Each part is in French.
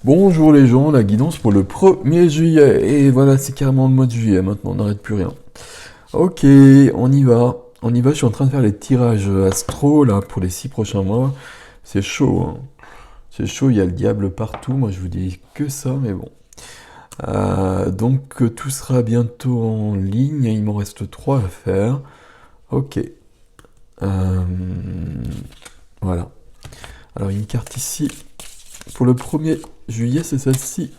Bonjour les gens, la guidance pour le 1er juillet. Et voilà, c'est carrément le mois de juillet maintenant, on n'arrête plus rien. Ok, on y va. On y va, je suis en train de faire les tirages astro là pour les 6 prochains mois. C'est chaud, hein. C'est chaud, il y a le diable partout. Moi je vous dis que ça, mais bon. Donc tout sera bientôt en ligne. Il m'en reste 3 à faire. Ok. Euh, voilà. Alors une carte ici. Pour le 1er juillet, c'est celle-ci.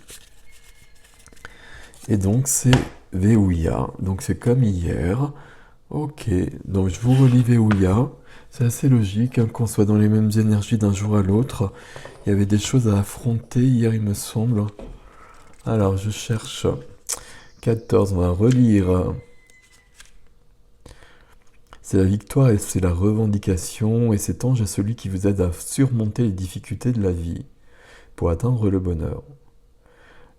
Et donc c'est Veouya, donc c'est comme hier. Ok, donc je vous relis Veouya. C'est assez logique hein, qu'on soit dans les mêmes énergies d'un jour à l'autre. Il y avait des choses à affronter hier, il me semble. Alors je cherche 14, on va relire. C'est la victoire et c'est la revendication, et cet ange est celui qui vous aide à surmonter les difficultés de la vie pour atteindre le bonheur.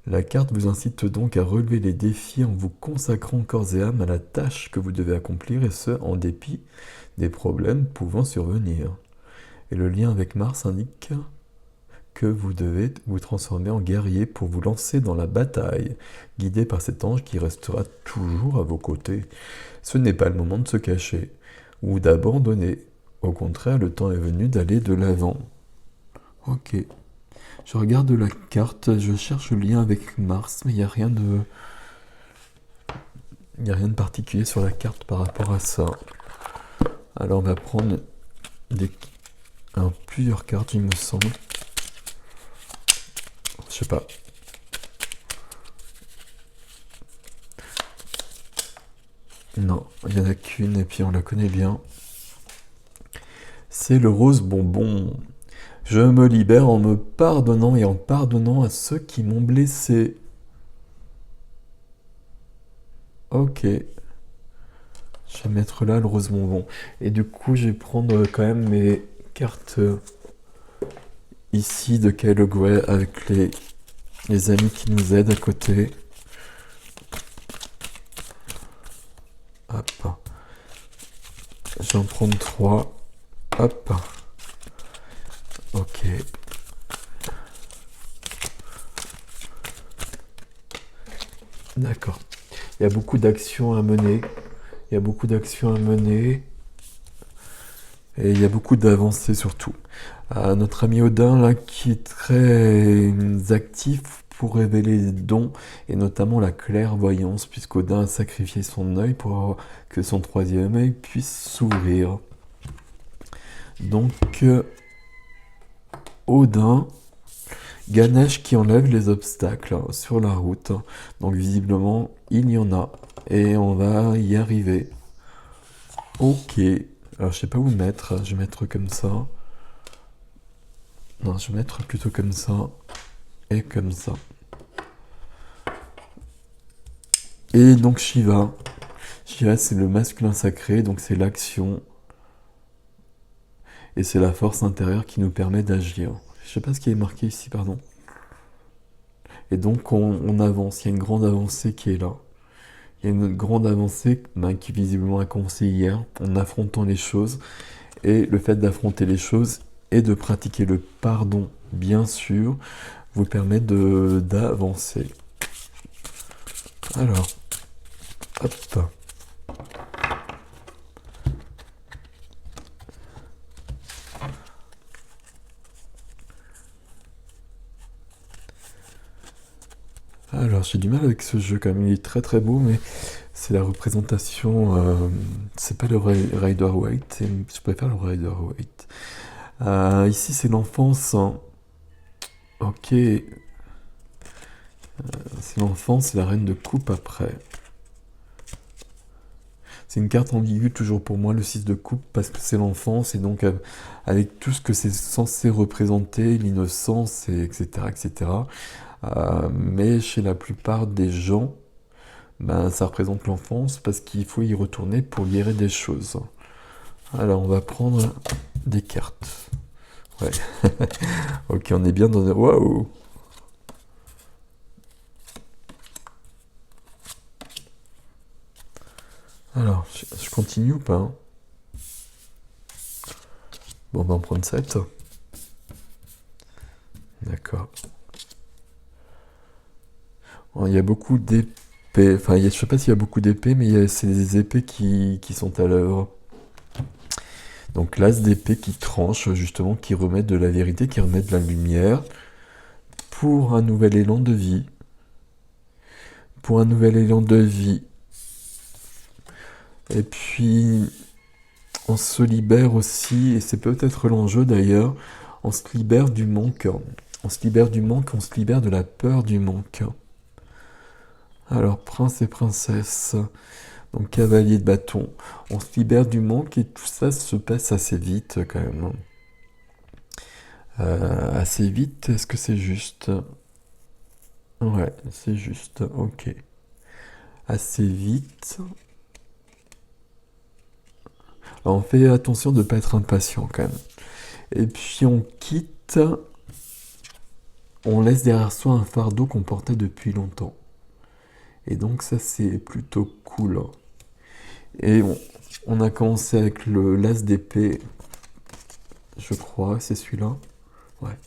La carte vous incite donc à relever les défis en vous consacrant corps et âme à la tâche que vous devez accomplir, et ce, en dépit des problèmes pouvant survenir. Et le lien avec Mars indique que vous devez vous transformer en guerrier pour vous lancer dans la bataille, guidé par cet ange qui restera toujours à vos côtés. Ce n'est pas le moment de se cacher ou d'abandonner. Au contraire, le temps est venu d'aller de l'avant. Ok. Je regarde la carte, je cherche le lien avec Mars, mais il n'y a rien de... Il n'y a rien de particulier sur la carte par rapport à ça. Alors on va prendre plusieurs cartes, il me semble. Je sais pas. Non, il n'y en a qu'une et puis on la connaît bien. C'est le rose bonbon. Je me libère en me pardonnant et en pardonnant à ceux qui m'ont blessé. Ok. Je vais mettre là le rose bonbon. Et du coup, je vais prendre quand même mes cartes ici de Kylo Grey avec les amis qui nous aident à côté. Hop. Je vais en prendre 3. Hop. Ok. D'accord. Il y a beaucoup d'actions à mener. Il y a beaucoup d'actions à mener. Et il y a beaucoup d'avancées surtout. Notre ami Odin, là, qui est très actif pour révéler les dons, et notamment la clairvoyance, puisqu'Odin a sacrifié son œil pour que son troisième œil puisse s'ouvrir. Donc, Odin, Ganesh qui enlève les obstacles sur la route. Donc, visiblement, il y en a, et on va y arriver. Ok. Alors, je sais pas où mettre. Je vais mettre comme ça. Non, je vais mettre plutôt comme ça. Et comme ça. Et donc Shiva. Shiva, c'est le masculin sacré, donc c'est l'action. Et c'est la force intérieure qui nous permet d'agir. Je sais pas ce qui est marqué ici, pardon. Et donc on avance. Il y a une grande avancée qui est là. Il y a une grande avancée qui visiblement a commencé hier, en affrontant les choses. Et le fait d'affronter les choses et de pratiquer le pardon, bien sûr, vous permet d'avancer. Alors, hop. Alors, j'ai du mal avec ce jeu quand même, il est très très beau, mais c'est la représentation, c'est pas le Rider-Waite, je préfère le Rider-Waite. Ici, c'est l'enfance, hein. Ok, c'est l'enfance, c'est la reine de coupe après. C'est une carte ambiguë toujours pour moi, le 6 de coupe, parce que c'est l'enfance, et donc avec tout ce que c'est censé représenter, l'innocence, etc., etc. Mais chez la plupart des gens, ben, ça représente l'enfance, parce qu'il faut y retourner pour libérer des choses. Alors, on va prendre des cartes. Ouais. Ok, on est bien dans... Waouh! Alors, je continue ou pas, hein? Bon, on va en prendre 7. D'accord. Il y a beaucoup d'épées. Enfin, je sais pas s'il y a beaucoup d'épées, mais c'est des épées qui sont à l'œuvre. Donc l'as d'épée qui tranche, justement, qui remet de la vérité, qui remet de la lumière pour un nouvel élan de vie. Pour un nouvel élan de vie. Et puis, on se libère aussi, et c'est peut-être l'enjeu d'ailleurs, on se libère du manque. On se libère du manque, on se libère de la peur du manque. Alors, prince et princesse, donc cavalier de bâton, on se libère du manque et tout ça se passe assez vite quand même. Assez vite, est-ce que c'est juste? Ouais, c'est juste, ok. Assez vite. Alors, on fait attention de ne pas être impatient quand même. Et puis on quitte, on laisse derrière soi un fardeau qu'on portait depuis longtemps. Et donc ça c'est plutôt cool. Et on a commencé avec le l'as d'épée, je crois, c'est celui-là. Ouais,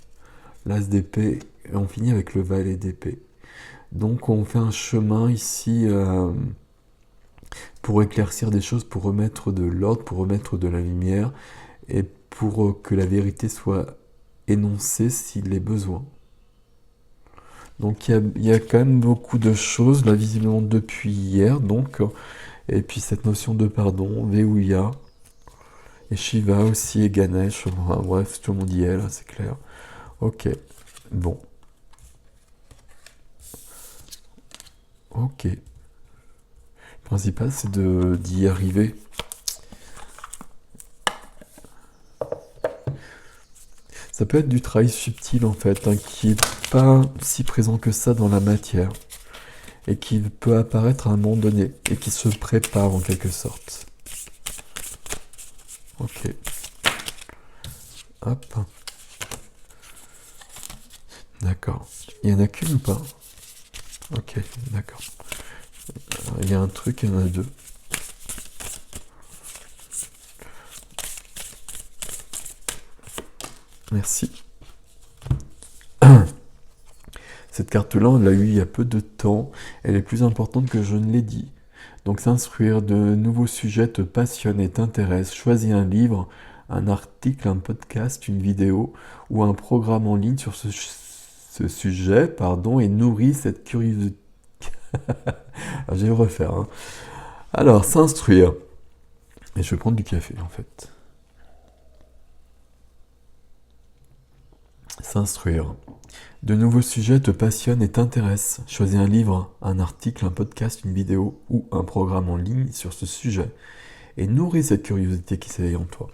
l'as d'épée, et on finit avec le valet d'épée. Donc on fait un chemin ici pour éclaircir des choses, pour remettre de l'ordre, pour remettre de la lumière, et pour que la vérité soit énoncée s'il est besoin. Donc il y a quand même beaucoup de choses, là visiblement depuis hier, donc, et puis cette notion de pardon, Veuya, et Shiva aussi, et Ganesh, enfin, bref, tout le monde y est là, c'est clair. Ok, bon. Ok. Le principal c'est d'y arriver. Ça peut être du travail subtil en fait, hein, qui n'est pas si présent que ça dans la matière, et qui peut apparaître à un moment donné, et qui se prépare en quelque sorte. Ok. Hop. D'accord. Il y en a qu'une ou pas? Ok, d'accord. Il y a un truc, il y en a deux. Merci. Cette carte-là, on l'a eue il y a peu de temps. Elle est plus importante que je ne l'ai dit. Donc s'instruire de nouveaux sujets te passionne et t'intéresse. Choisis un livre, un article, un podcast, une vidéo ou un programme en ligne sur ce sujet, pardon, et nourris cette curiosité. Je vais le refaire. Hein. Alors, s'instruire. Et je vais prendre du café en fait. S'instruire. De nouveaux sujets te passionnent et t'intéressent. Choisis un livre, un article, un podcast, une vidéo ou un programme en ligne sur ce sujet et nourris cette curiosité qui s'éveille en toi.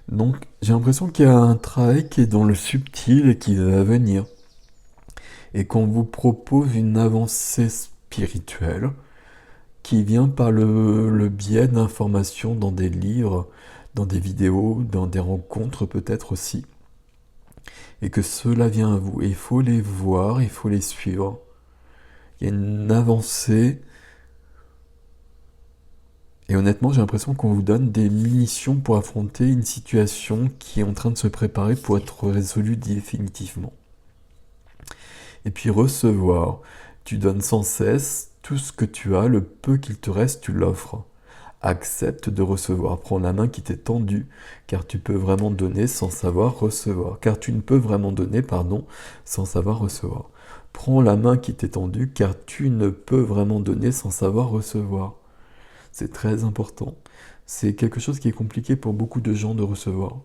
Donc j'ai l'impression qu'il y a un travail qui est dans le subtil et qui va venir. Et qu'on vous propose une avancée spirituelle qui vient par le biais d'informations dans des livres, dans des vidéos, dans des rencontres peut-être aussi. Et que cela vient à vous. Et il faut les voir, il faut les suivre. Il y a une avancée. Et honnêtement, j'ai l'impression qu'on vous donne des munitions pour affronter une situation qui est en train de se préparer pour être résolue définitivement. Et puis recevoir. Tu donnes sans cesse tout ce que tu as, le peu qu'il te reste, tu l'offres. Accepte de recevoir. Prends la main qui t'est tendue, car tu peux vraiment donner sans savoir recevoir. Car tu ne peux vraiment donner, pardon, sans savoir recevoir. Prends la main qui t'est tendue, car tu ne peux vraiment donner sans savoir recevoir. C'est très important. C'est quelque chose qui est compliqué pour beaucoup de gens de recevoir.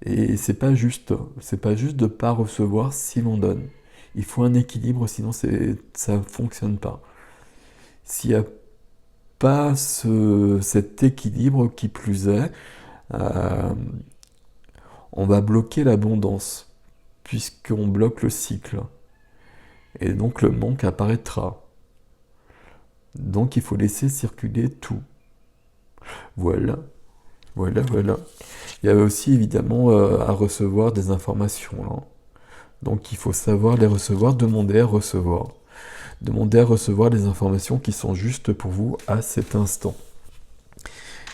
Et c'est pas juste. C'est pas juste de pas recevoir si l'on donne. Il faut un équilibre, sinon ça ne fonctionne pas. S'il n'y a pas cet équilibre qui plus est, euh, on va bloquer l'abondance, puisqu'on bloque le cycle. Et donc le manque apparaîtra. Donc il faut laisser circuler tout. Voilà, voilà. Il y a aussi évidemment à recevoir des informations. Hein. Donc il faut savoir les recevoir, demander à recevoir. Demandez à recevoir les informations qui sont justes pour vous à cet instant.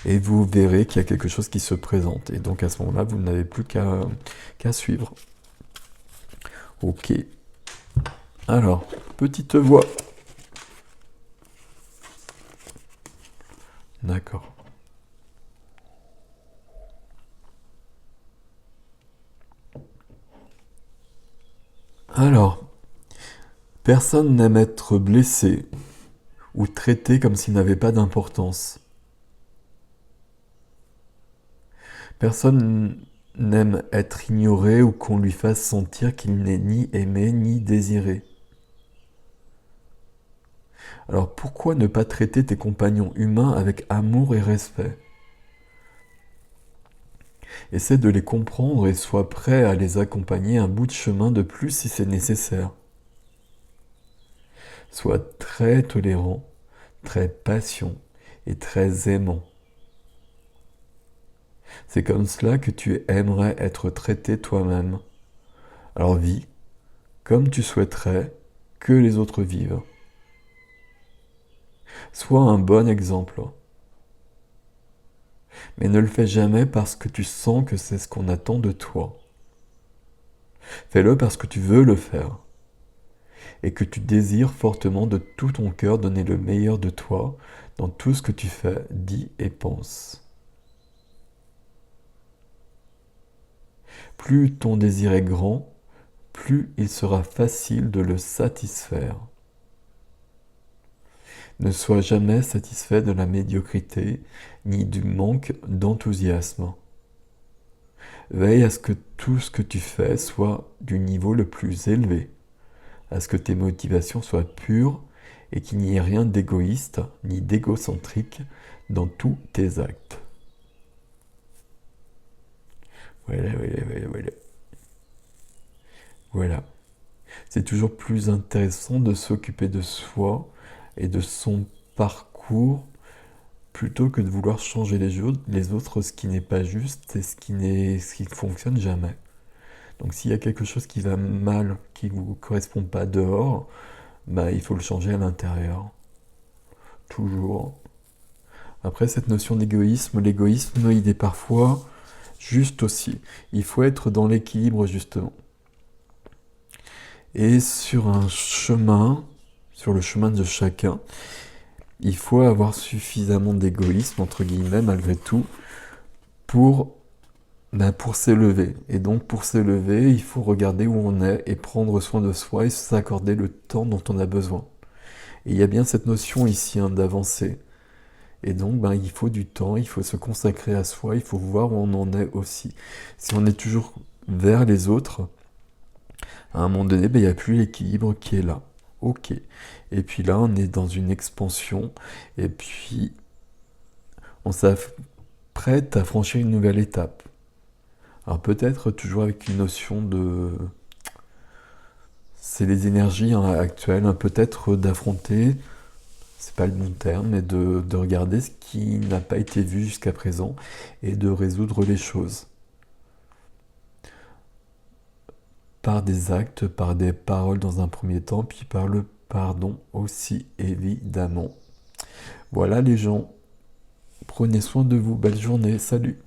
Et vous verrez qu'il y a quelque chose qui se présente. Et donc à ce moment-là, vous n'avez plus qu'à suivre. Ok. Alors, petite voix. D'accord. Alors, personne n'aime être blessé ou traité comme s'il n'avait pas d'importance. Personne n'aime être ignoré ou qu'on lui fasse sentir qu'il n'est ni aimé ni désiré. Alors pourquoi ne pas traiter tes compagnons humains avec amour et respect? Essaie de les comprendre et sois prêt à les accompagner un bout de chemin de plus si c'est nécessaire. Sois très tolérant, très patient et très aimant. C'est comme cela que tu aimerais être traité toi-même. Alors vis comme tu souhaiterais que les autres vivent. Sois un bon exemple. Mais ne le fais jamais parce que tu sens que c'est ce qu'on attend de toi. Fais-le parce que tu veux le faire et que tu désires fortement de tout ton cœur donner le meilleur de toi dans tout ce que tu fais, dis et penses. Plus ton désir est grand, plus il sera facile de le satisfaire. Ne sois jamais satisfait de la médiocrité ni du manque d'enthousiasme. Veille à ce que tout ce que tu fais soit du niveau le plus élevé, à ce que tes motivations soient pures et qu'il n'y ait rien d'égoïste ni d'égocentrique dans tous tes actes. Voilà. Voilà. C'est toujours plus intéressant de s'occuper de soi et de son parcours plutôt que de vouloir changer les autres, ce qui n'est pas juste et ce qui ne fonctionne jamais. Donc s'il y a quelque chose qui va mal, qui ne vous correspond pas dehors, bah, il faut le changer à l'intérieur. Toujours. Après, cette notion d'égoïsme, l'égoïsme, il est parfois juste aussi. Il faut être dans l'équilibre, justement. Et sur un chemin, sur le chemin de chacun, il faut avoir suffisamment d'égoïsme, entre guillemets, malgré tout, pour s'élever. Et donc, pour s'élever, il faut regarder où on est et prendre soin de soi et s'accorder le temps dont on a besoin. Et il y a bien cette notion ici d'avancer. Et donc, il faut du temps, il faut se consacrer à soi, il faut voir où on en est aussi. Si on est toujours vers les autres, à un moment donné, il n'y a plus l'équilibre qui est là. Ok. Et puis là, on est dans une expansion, et puis on s'apprête à franchir une nouvelle étape. Alors peut-être toujours avec une notion de... C'est les énergies actuelles, peut-être d'affronter, c'est pas le bon terme, mais de regarder ce qui n'a pas été vu jusqu'à présent et de résoudre les choses. Par des actes, par des paroles dans un premier temps, puis par le pardon aussi, évidemment. Voilà les gens, prenez soin de vous, belle journée, salut!